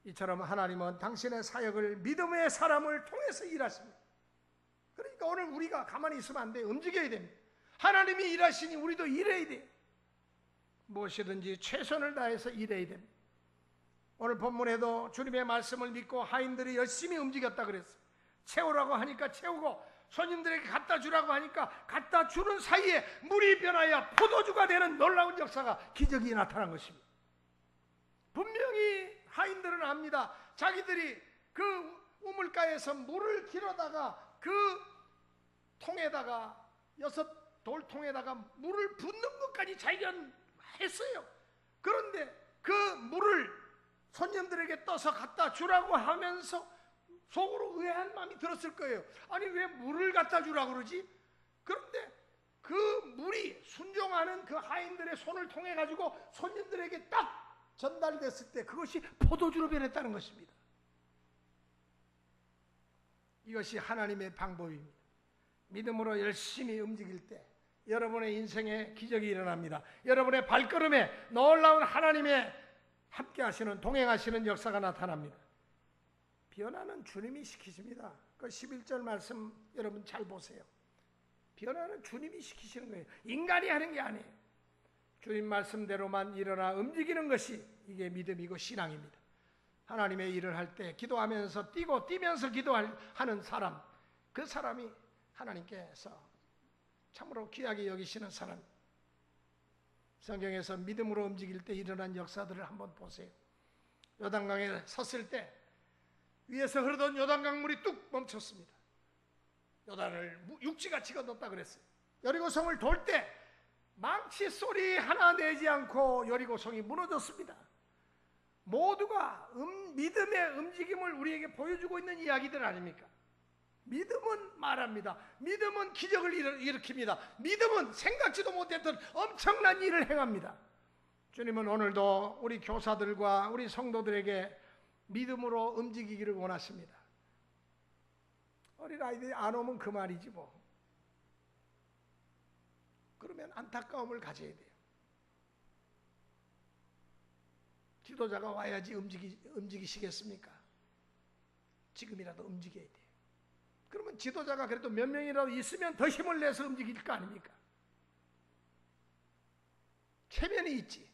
이처럼 하나님은 당신의 사역을 믿음의 사람을 통해서 일하십니다. 그러니까 오늘 우리가 가만히 있으면 안 돼요. 움직여야 됩니다. 하나님이 일하시니 우리도 일해야 돼요. 무엇이든지 최선을 다해서 일해야 됩니다. 오늘 본문에도 주님의 말씀을 믿고 하인들이 열심히 움직였다 그랬어요. 채우라고 하니까 채우고 손님들에게 갖다 주라고 하니까 갖다 주는 사이에 물이 변하여 포도주가 되는 놀라운 역사가 기적이 나타난 것입니다. 분명히 하인들은 압니다. 자기들이 그 우물가에서 물을 길어다가 그 통에다가 6 돌통에다가 물을 붓는 것까지 자기가 했어요. 그런데 그 물을 손님들에게 떠서 갖다 주라고 하면서 속으로 의아한 마음이 들었을 거예요. 아니 왜 물을 갖다 주라고 그러지? 그런데 그 물이 순종하는 그 하인들의 손을 통해 가지고 손님들에게 딱 전달됐을 때 그것이 포도주로 변했다는 것입니다. 이것이 하나님의 방법입니다. 믿음으로 열심히 움직일 때 여러분의 인생에 기적이 일어납니다. 여러분의 발걸음에 놀라운 하나님의 함께 하시는 동행하시는 역사가 나타납니다. 변화는 주님이 시키십니다. 그 11절 말씀 여러분 잘 보세요. 변화는 주님이 시키시는 거예요. 인간이 하는 게 아니에요. 주님 말씀대로만 일어나 움직이는 것이 이게 믿음이고 신앙입니다. 하나님의 일을 할 때 기도하면서 뛰고 뛰면서 기도하는 사람, 그 사람이 하나님께서 참으로 귀하게 여기시는 사람. 성경에서 믿음으로 움직일 때 일어난 역사들을 한번 보세요. 요단강에 섰을 때 위에서 흐르던 요단강 물이 뚝 멈췄습니다. 요단을 육지같이 건넜다 그랬어요. 여리고성을 돌 때 망치 소리 하나 내지 않고 여리고성이 무너졌습니다. 모두가 믿음의 움직임을 우리에게 보여주고 있는 이야기들 아닙니까? 믿음은 말합니다. 믿음은 기적을 일으킵니다. 믿음은 생각지도 못했던 엄청난 일을 행합니다. 주님은 오늘도 우리 교사들과 우리 성도들에게 믿음으로 움직이기를 원하십니다. 어린아이들이 안 오면 그 말이지 뭐. 그러면 안타까움을 가져야 돼요. 지도자가 와야지 움직이시겠습니까? 지금이라도 움직여야 돼요. 그러면 지도자가 그래도 몇 명이라도 있으면 더 힘을 내서 움직일 거 아닙니까? 체면이 있지.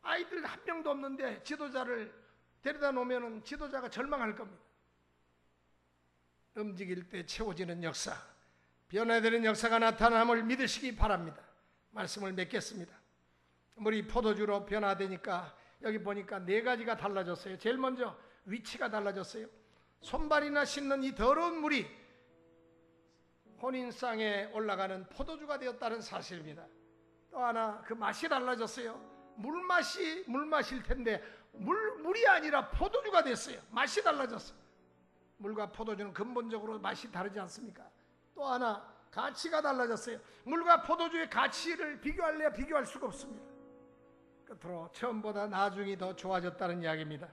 아이들 한 명도 없는데 지도자를 데려다 놓으면 지도자가 절망할 겁니다. 움직일 때 채워지는 역사, 변화되는 역사가 나타남을 믿으시기 바랍니다. 말씀을 맺겠습니다. 물이 포도주로 변화되니까 여기 보니까 4가지가 달라졌어요. 제일 먼저 위치가 달라졌어요. 손발이나 씻는 이 더러운 물이 혼인상에 올라가는 포도주가 되었다는 사실입니다. 또 하나 그 맛이 달라졌어요. 물 마실 텐데 물이 아니라 포도주가 됐어요. 맛이 달라졌어요. 물과 포도주는 근본적으로 맛이 다르지 않습니까? 또 하나 가치가 달라졌어요. 물과 포도주의 가치를 비교할래야 비교할 수가 없습니다. 끝으로 처음보다 나중이 더 좋아졌다는 이야기입니다.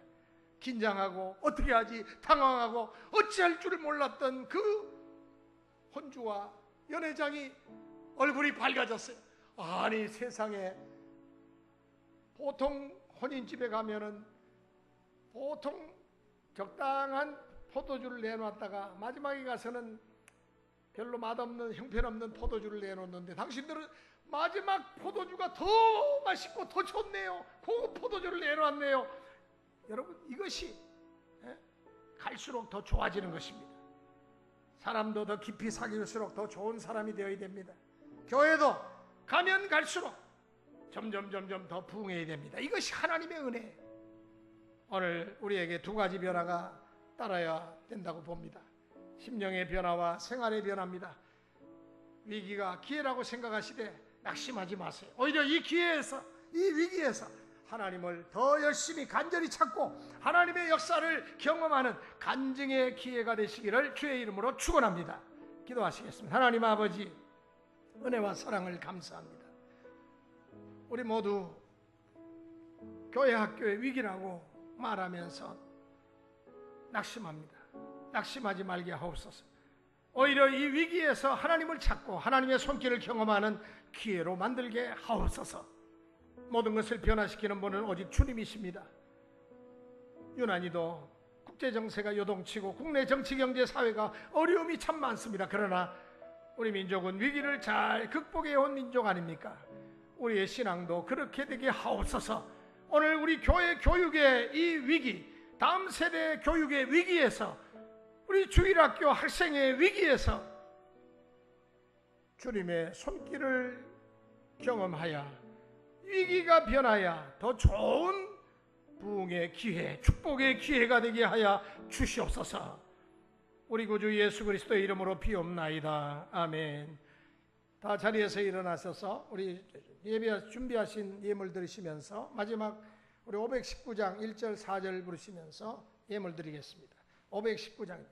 긴장하고 어떻게 하지 당황하고 어찌할 줄을 몰랐던 그 혼주와 연회장이 얼굴이 밝아졌어요. 아니 세상에 보통 혼인집에 가면은 보통 적당한 포도주를 내놓았다가 마지막에 가서는 별로 맛없는 형편없는 포도주를 내놓는데 당신들은 마지막 포도주가 더 맛있고 더 좋네요. 고급 포도주를 내놓았네요. 여러분, 이것이 갈수록 더 좋아지는 것입니다. 사람도 더 깊이 사귈수록 더 좋은 사람이 되어야 됩니다. 교회도 가면 갈수록 점점 더 부흥해야 됩니다. 이것이 하나님의 은혜예요. 오늘 우리에게 두 가지 변화가 따라야 된다고 봅니다. 심령의 변화와 생활의 변화입니다. 위기가 기회라고 생각하시되 낙심하지 마세요. 오히려 이 기회에서, 이 위기에서 하나님을 더 열심히 간절히 찾고 하나님의 역사를 경험하는 간증의 기회가 되시기를 주의 이름으로 축원합니다. 기도하시겠습니다. 하나님 아버지, 은혜와 사랑을 감사합니다. 우리 모두 교회 학교의 위기라고 말하면서 낙심합니다. 낙심하지 말게 하옵소서. 오히려 이 위기에서 하나님을 찾고 하나님의 손길을 경험하는 기회로 만들게 하옵소서. 모든 것을 변화시키는 분은 오직 주님이십니다. 유난히도 국제정세가 요동치고 국내 정치, 경제, 사회가 어려움이 참 많습니다. 그러나 우리 민족은 위기를 잘 극복해온 민족 아닙니까? 우리의 신앙도 그렇게 되게 하옵소서. 오늘 우리 교회 교육의 이 위기, 다음 세대 교육의 위기에서, 우리 주일학교 학생의 위기에서 주님의 손길을 경험하여 위기가 변하여 더 좋은 부흥의 기회, 축복의 기회가 되게 하여 주시옵소서. 우리 구주 예수 그리스도의 이름으로 비옵나이다. 아멘. 다 자리에서 일어나셔서 우리 예배 준비하신 예물 드리시면서 마지막 우리 519장 1절 4절 부르시면서 예물 드리겠습니다. 519장.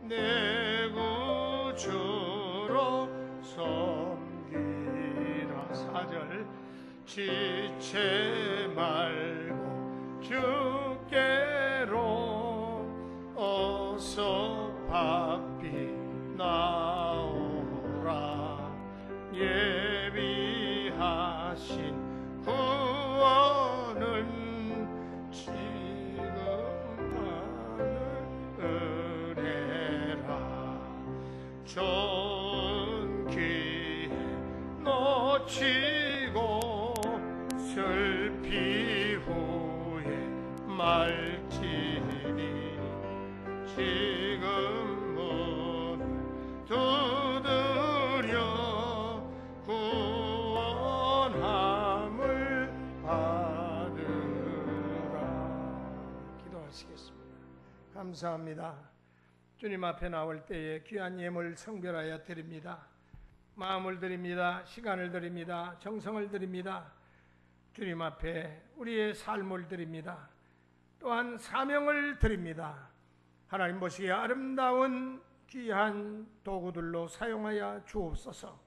내 구주로 섬기라. 4절 지체 말고 주께로 어서 바삐 나오라. 예비하신 구원은 지금 하는 은혜라. 좋은 기회 놓치고 슬피 후에 말지니 지금 문을 두드려 구원함을 받으라. 기도하시겠습니다. 감사합니다. 주님 앞에 나올 때에 귀한 예물 성별하여 드립니다. 마음을 드립니다. 시간을 드립니다. 정성을 드립니다. 주님 앞에 우리의 삶을 드립니다. 또한 사명을 드립니다. 하나님 보시기에 아름다운 귀한 도구들로 사용하여 주옵소서.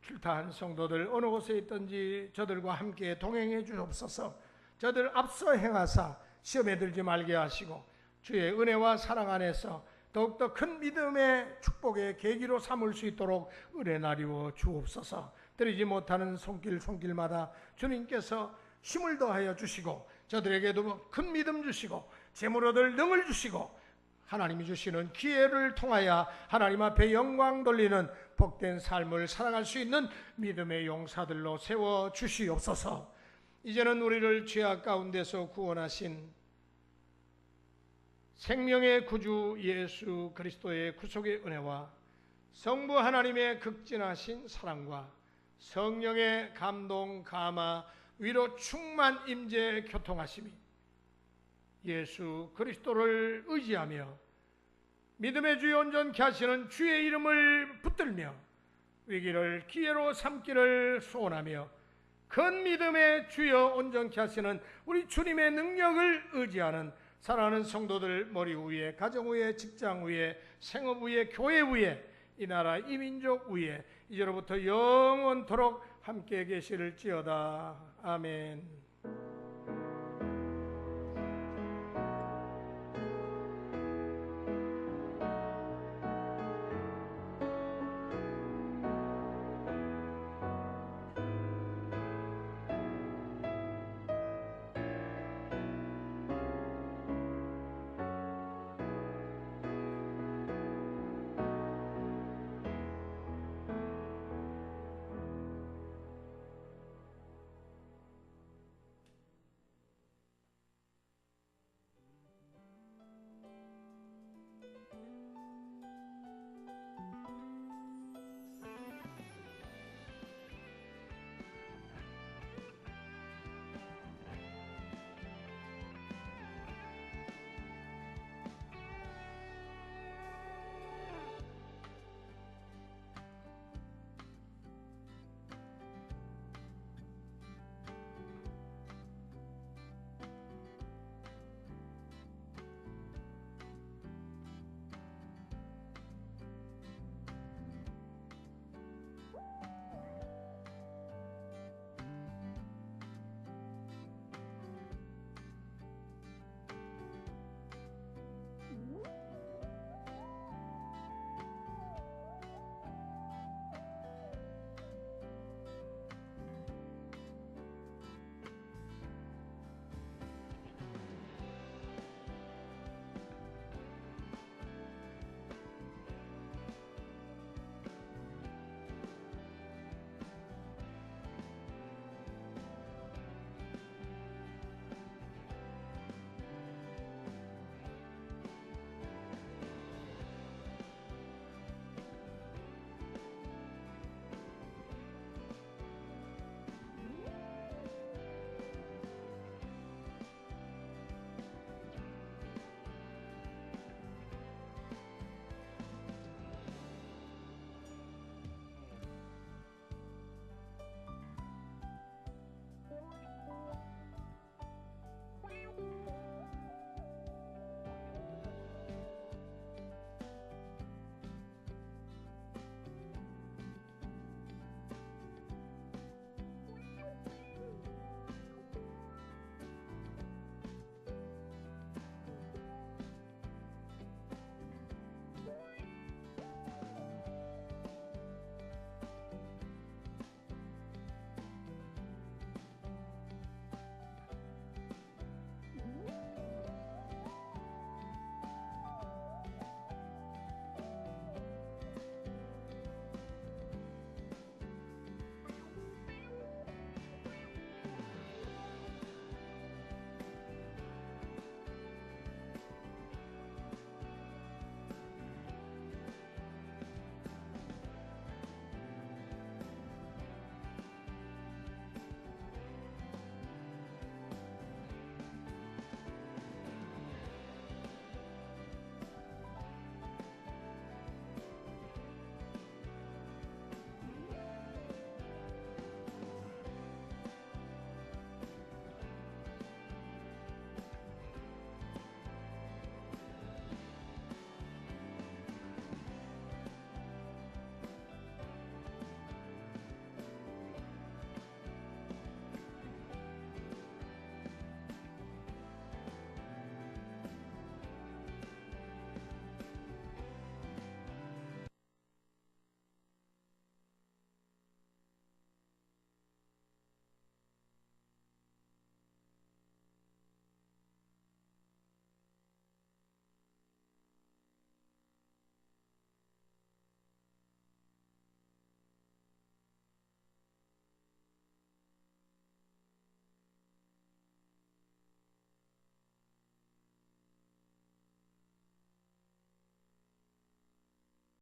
출타한 성도들 어느 곳에 있든지 저들과 함께 동행해 주옵소서. 저들 앞서 행하사 시험에 들지 말게 하시고 주의 은혜와 사랑 안에서 더욱더 큰 믿음의 축복의 계기로 삼을 수 있도록 은혜 나리워 주옵소서. 드리지 못하는 손길마다 주님께서 힘을 더하여 주시고 저들에게도 큰 믿음 주시고 재물 얻을 능을 주시고 하나님이 주시는 기회를 통하여 하나님 앞에 영광 돌리는 복된 삶을 살아갈 수 있는 믿음의 용사들로 세워 주시옵소서. 이제는 우리를 죄악 가운데서 구원하신 생명의 구주 예수 그리스도의 구속의 은혜와 성부 하나님의 극진하신 사랑과 성령의 감동, 감화, 위로 충만 임재 교통하심이 예수 그리스도를 의지하며 믿음의 주에 온전케 하시는 주의 이름을 붙들며 위기를 기회로 삼기를 소원하며 큰 믿음의 주여 온전케 하시는 우리 주님의 능력을 의지하는 사랑하는 성도들 머리 위에, 가정 위에, 직장 위에, 생업 위에, 교회 위에, 이 나라 이 민족 위에 이제로부터 영원토록 함께 계실지어다. 아멘.